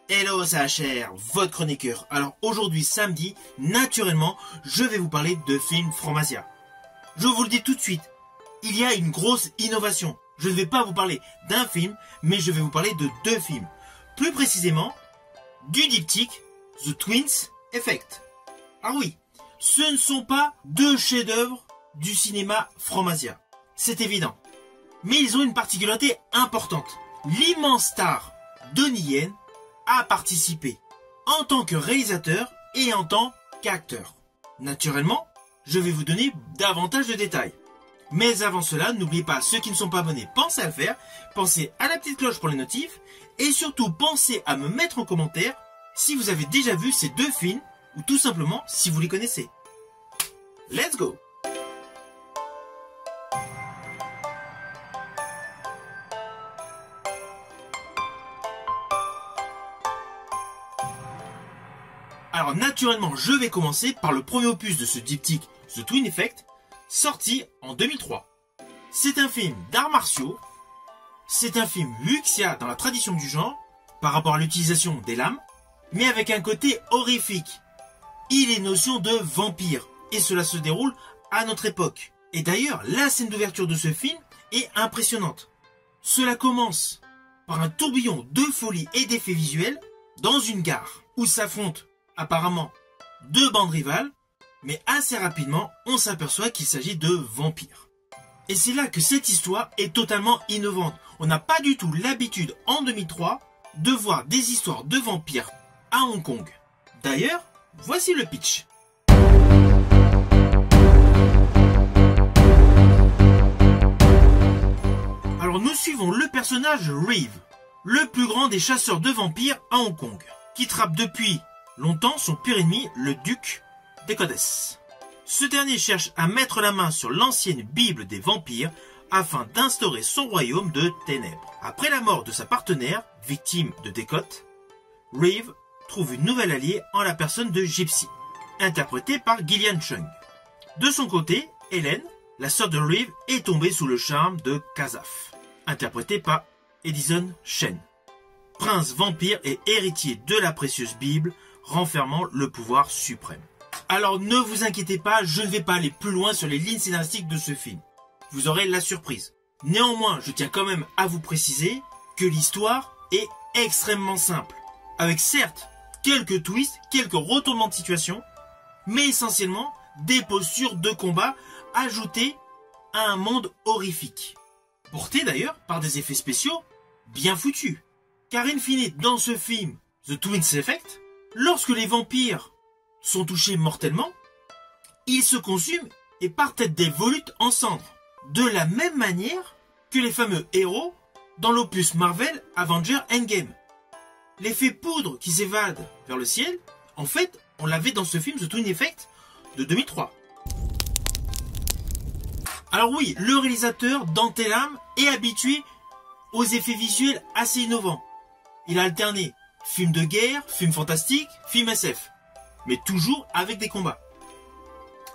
Hello CHR, votre chroniqueur. Alors aujourd'hui samedi, naturellement, je vais vous parler de films Franmasia. Je vous le dis tout de suite, il y a une grosse innovation. Je ne vais pas vous parler d'un film, mais je vais vous parler de deux films. Plus précisément, du diptyque The Twins Effect. Ah oui, ce ne sont pas deux chefs-d'œuvre du cinéma Franmasia. C'est évident. Mais ils ont une particularité importante. L'immense star Donnie Yen a participé en tant que réalisateur et en tant qu'acteur. Naturellement, je vais vous donner davantage de détails. Mais avant cela, n'oubliez pas, ceux qui ne sont pas abonnés, pensez à le faire, pensez à la petite cloche pour les notifs, et surtout pensez à me mettre en commentaire si vous avez déjà vu ces deux films, ou tout simplement si vous les connaissez. Let's go! Alors naturellement, je vais commencer par le premier opus de ce diptyque, The Twin Effect, sorti en 2003. C'est un film d'arts martiaux, c'est un film wuxia dans la tradition du genre, par rapport à l'utilisation des lames, mais avec un côté horrifique. Il est notion de vampire, et cela se déroule à notre époque. Et d'ailleurs, la scène d'ouverture de ce film est impressionnante. Cela commence par un tourbillon de folie et d'effets visuels dans une gare, où s'affrontent apparemment deux bandes rivales, mais assez rapidement, on s'aperçoit qu'il s'agit de vampires. Et c'est là que cette histoire est totalement innovante. On n'a pas du tout l'habitude, en 2003, de voir des histoires de vampires à Hong Kong. D'ailleurs, voici le pitch. Alors nous suivons le personnage Reeve, le plus grand des chasseurs de vampires à Hong Kong, qui trappe depuis longtemps son pire ennemi, le duc d'Ecodes. Ce dernier cherche à mettre la main sur l'ancienne Bible des vampires afin d'instaurer son royaume de ténèbres. Après la mort de sa partenaire, victime de décote, Reeve trouve une nouvelle alliée en la personne de Gypsy, interprétée par Gillian Chung. De son côté, Hélène, la sœur de Reeve, est tombée sous le charme de Kazaf, interprétée par Edison Shen, prince vampire et héritier de la précieuse Bible, renfermant le pouvoir suprême. Alors ne vous inquiétez pas, je ne vais pas aller plus loin sur les lignes scénaristiques de ce film. Vous aurez la surprise. Néanmoins, je tiens quand même à vous préciser que l'histoire est extrêmement simple. Avec certes quelques twists, quelques retournements de situation, mais essentiellement des postures de combat ajoutées à un monde horrifique. Porté d'ailleurs par des effets spéciaux bien foutus. Car in fine, dans ce film, The Twins Effect, lorsque les vampires sont touchés mortellement, ils se consument et partent être des volutes en cendres. De la même manière que les fameux héros dans l'opus Marvel Avengers Endgame. L'effet poudre qui s'évade vers le ciel, en fait, on l'avait dans ce film The Twin Effect de 2003. Alors oui, le réalisateur Dante Lam est habitué aux effets visuels assez innovants. Il a alterné film de guerre, film fantastique, film SF, mais toujours avec des combats.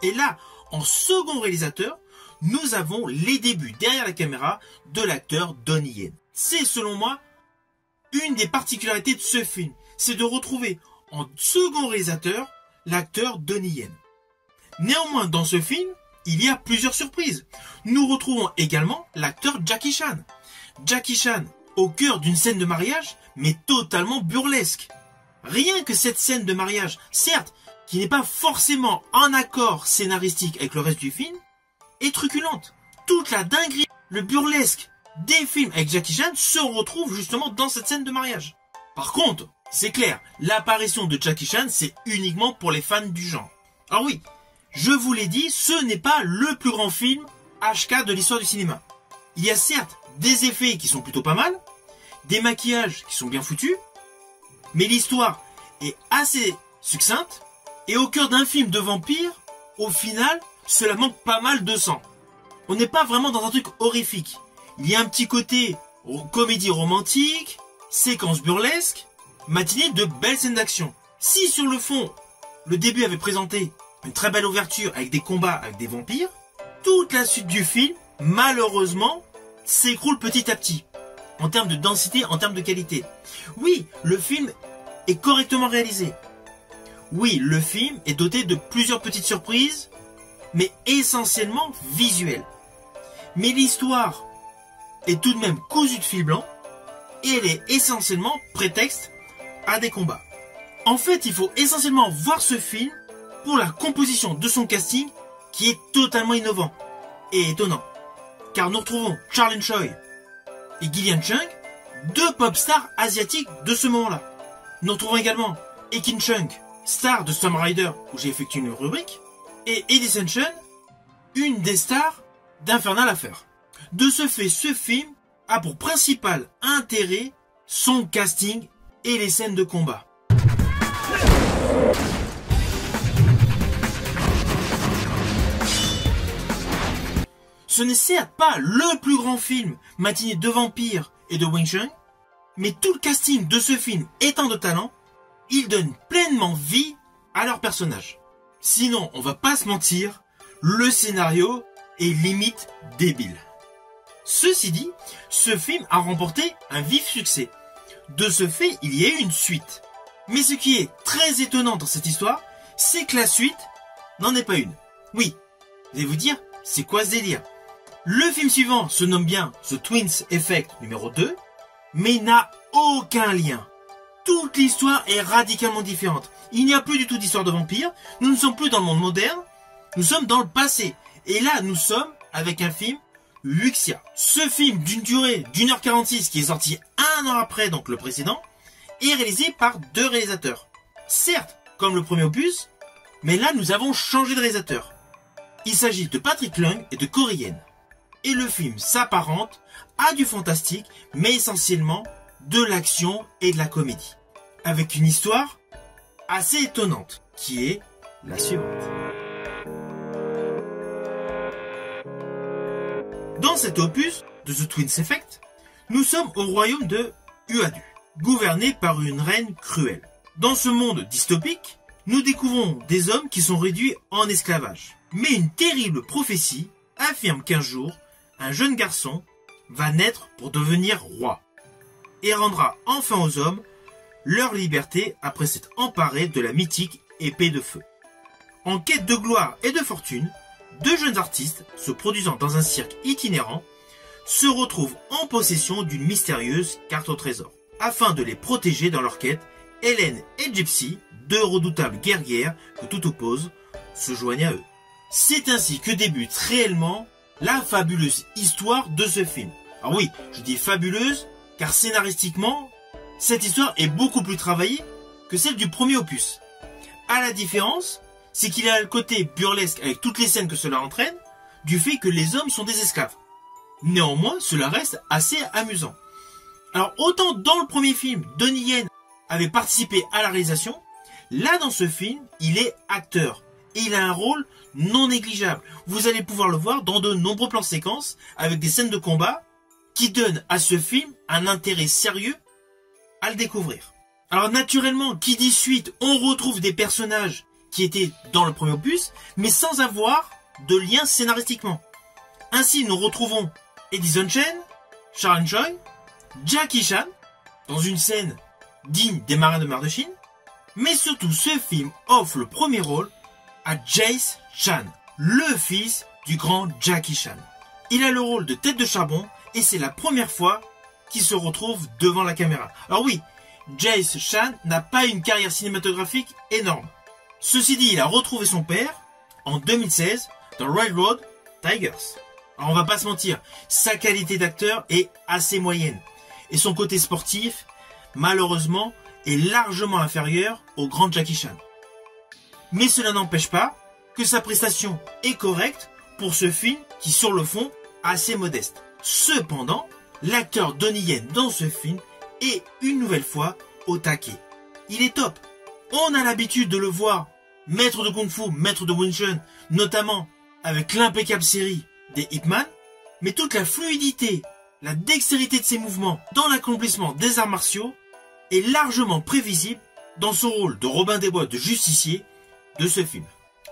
Et là, en second réalisateur, nous avons les débuts derrière la caméra de l'acteur Donnie Yen. C'est selon moi une des particularités de ce film, c'est de retrouver en second réalisateur l'acteur Donnie Yen. Néanmoins, dans ce film, il y a plusieurs surprises. Nous retrouvons également l'acteur Jackie Chan. Jackie Chan, au cœur d'une scène de mariage, mais totalement burlesque. Rien que cette scène de mariage, certes, qui n'est pas forcément en accord scénaristique avec le reste du film, est truculente. Toute la dinguerie, le burlesque des films avec Jackie Chan se retrouve justement dans cette scène de mariage. Par contre, c'est clair, l'apparition de Jackie Chan, c'est uniquement pour les fans du genre. Alors oui, je vous l'ai dit, ce n'est pas le plus grand film HK de l'histoire du cinéma. Il y a certes des effets qui sont plutôt pas mal, des maquillages qui sont bien foutus, mais l'histoire est assez succincte, et au cœur d'un film de vampire, au final, cela manque pas mal de sang. On n'est pas vraiment dans un truc horrifique. Il y a un petit côté comédie romantique, séquence burlesque, matinée de belles scènes d'action. Si sur le fond, le début avait présenté une très belle ouverture avec des combats avec des vampires, toute la suite du film, malheureusement, s'écroule petit à petit. En termes de densité, en termes de qualité. Oui, le film est correctement réalisé. Oui, le film est doté de plusieurs petites surprises, mais essentiellement visuelles. Mais l'histoire est tout de même cousue de fil blanc, et elle est essentiellement prétexte à des combats. En fait, il faut essentiellement voir ce film pour la composition de son casting qui est totalement innovant et étonnant. Car nous retrouvons Charlene Choi et Gillian Chung, deux pop stars asiatiques de ce moment-là. Nous retrouvons également Ekin Chung, star de Storm Rider où j'ai effectué une rubrique, et Edison Chen, une des stars d'Infernal Affair. De ce fait, ce film a pour principal intérêt son casting et les scènes de combat. Ce n'est certes pas le plus grand film matinée de vampires et de Wing Chun, mais tout le casting de ce film étant de talent, il donne pleinement vie à leur personnage. Sinon, on va pas se mentir, le scénario est limite débile. Ceci dit, ce film a remporté un vif succès. De ce fait, il y a eu une suite. Mais ce qui est très étonnant dans cette histoire, c'est que la suite n'en est pas une. Oui, vous allez vous dire, c'est quoi ce délire? Le film suivant se nomme bien The Twins Effect numéro 2, mais il n'a aucun lien. Toute l'histoire est radicalement différente. Il n'y a plus du tout d'histoire de vampires, nous ne sommes plus dans le monde moderne, nous sommes dans le passé. Et là, nous sommes avec un film Wuxia. Ce film d'une durée d'1h46 qui est sorti un an après donc le précédent, est réalisé par deux réalisateurs. Certes, comme le premier opus, mais là nous avons changé de réalisateur. Il s'agit de Patrick Leung et de Corey Yuen. Et le film s'apparente à du fantastique, mais essentiellement de l'action et de la comédie. Avec une histoire assez étonnante, qui est la suivante. Dans cet opus de The Twins Effect, nous sommes au royaume de Uadu, gouverné par une reine cruelle. Dans ce monde dystopique, nous découvrons des hommes qui sont réduits en esclavage. Mais une terrible prophétie affirme qu'un jour, un jeune garçon va naître pour devenir roi et rendra enfin aux hommes leur liberté après s'être emparé de la mythique épée de feu. En quête de gloire et de fortune, deux jeunes artistes, se produisant dans un cirque itinérant, se retrouvent en possession d'une mystérieuse carte au trésor. Afin de les protéger dans leur quête, Hélène et Gypsy, deux redoutables guerrières que tout oppose, se joignent à eux. C'est ainsi que débute réellement la fabuleuse histoire de ce film. Alors oui, je dis fabuleuse, car scénaristiquement, cette histoire est beaucoup plus travaillée que celle du premier opus. À la différence, c'est qu'il a le côté burlesque avec toutes les scènes que cela entraîne, du fait que les hommes sont des esclaves. Néanmoins, cela reste assez amusant. Alors autant dans le premier film, Donnie Yen avait participé à la réalisation, là dans ce film, il est acteur. Et il a un rôle non négligeable. Vous allez pouvoir le voir dans de nombreux plans séquences avec des scènes de combat qui donnent à ce film un intérêt sérieux à le découvrir. Alors naturellement, qui dit suite, on retrouve des personnages qui étaient dans le premier opus, mais sans avoir de lien scénaristiquement. Ainsi, nous retrouvons Edison Chen, Sharon Choi, Jackie Chan, dans une scène digne des marins de mer de Chine, mais surtout ce film offre le premier rôle à Jace Chan, le fils du grand Jackie Chan. Il a le rôle de tête de charbon et c'est la première fois qu'il se retrouve devant la caméra. Alors oui, Jace Chan n'a pas une carrière cinématographique énorme. Ceci dit, il a retrouvé son père en 2016 dans Railroad Tigers. Alors on va pas se mentir, sa qualité d'acteur est assez moyenne et son côté sportif, malheureusement, est largement inférieur au grand Jackie Chan. Mais cela n'empêche pas que sa prestation est correcte pour ce film qui, sur le fond, est assez modeste. Cependant, l'acteur Donnie Yen dans ce film est une nouvelle fois au taquet. Il est top. On a l'habitude de le voir maître de Kung Fu, maître de Wing Chun, notamment avec l'impeccable série des Ip Man, mais toute la fluidité, la dextérité de ses mouvements dans l'accomplissement des arts martiaux est largement prévisible dans son rôle de Robin des Bois de justicier de ce film.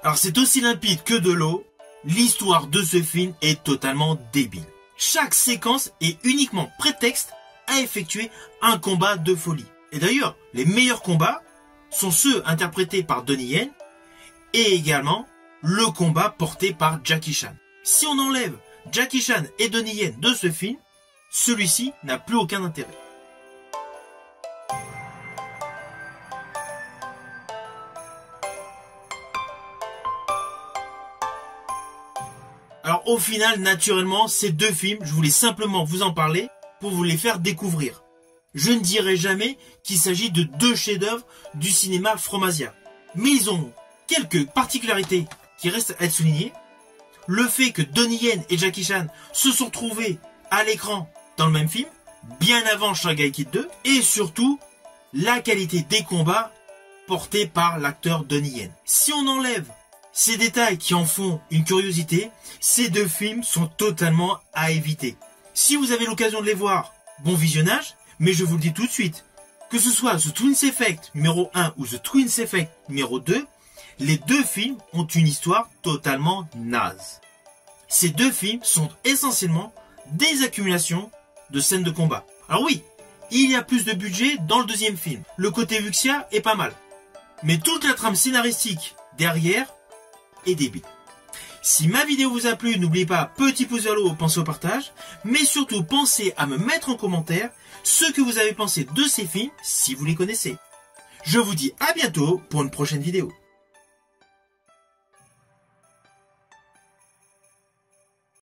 Alors c'est aussi limpide que de l'eau, l'histoire de ce film est totalement débile. Chaque séquence est uniquement prétexte à effectuer un combat de folie. Et d'ailleurs, les meilleurs combats sont ceux interprétés par Donnie Yen et également le combat porté par Jackie Chan. Si on enlève Jackie Chan et Donnie Yen de ce film, celui-ci n'a plus aucun intérêt. Alors au final, naturellement, ces deux films, je voulais simplement vous en parler pour vous les faire découvrir. Je ne dirai jamais qu'il s'agit de deux chefs-d'œuvre du cinéma franc-masia. Mais ils ont quelques particularités qui restent à être soulignées. Le fait que Donnie Yen et Jackie Chan se sont trouvés à l'écran dans le même film, bien avant Shanghai Kid 2, et surtout la qualité des combats portés par l'acteur Donnie Yen. Si on enlève ces détails qui en font une curiosité, ces deux films sont totalement à éviter. Si vous avez l'occasion de les voir, bon visionnage, mais je vous le dis tout de suite, que ce soit The Twins Effect numéro 1 ou The Twins Effect numéro 2, les deux films ont une histoire totalement naze. Ces deux films sont essentiellement des accumulations de scènes de combat. Alors oui, il y a plus de budget dans le deuxième film. Le côté Wuxia est pas mal. Mais toute la trame scénaristique derrière est débile. Si ma vidéo vous a plu, n'oubliez pas, petit pouce vers le haut, pensez au partage, mais surtout pensez à me mettre en commentaire ce que vous avez pensé de ces films si vous les connaissez. Je vous dis à bientôt pour une prochaine vidéo.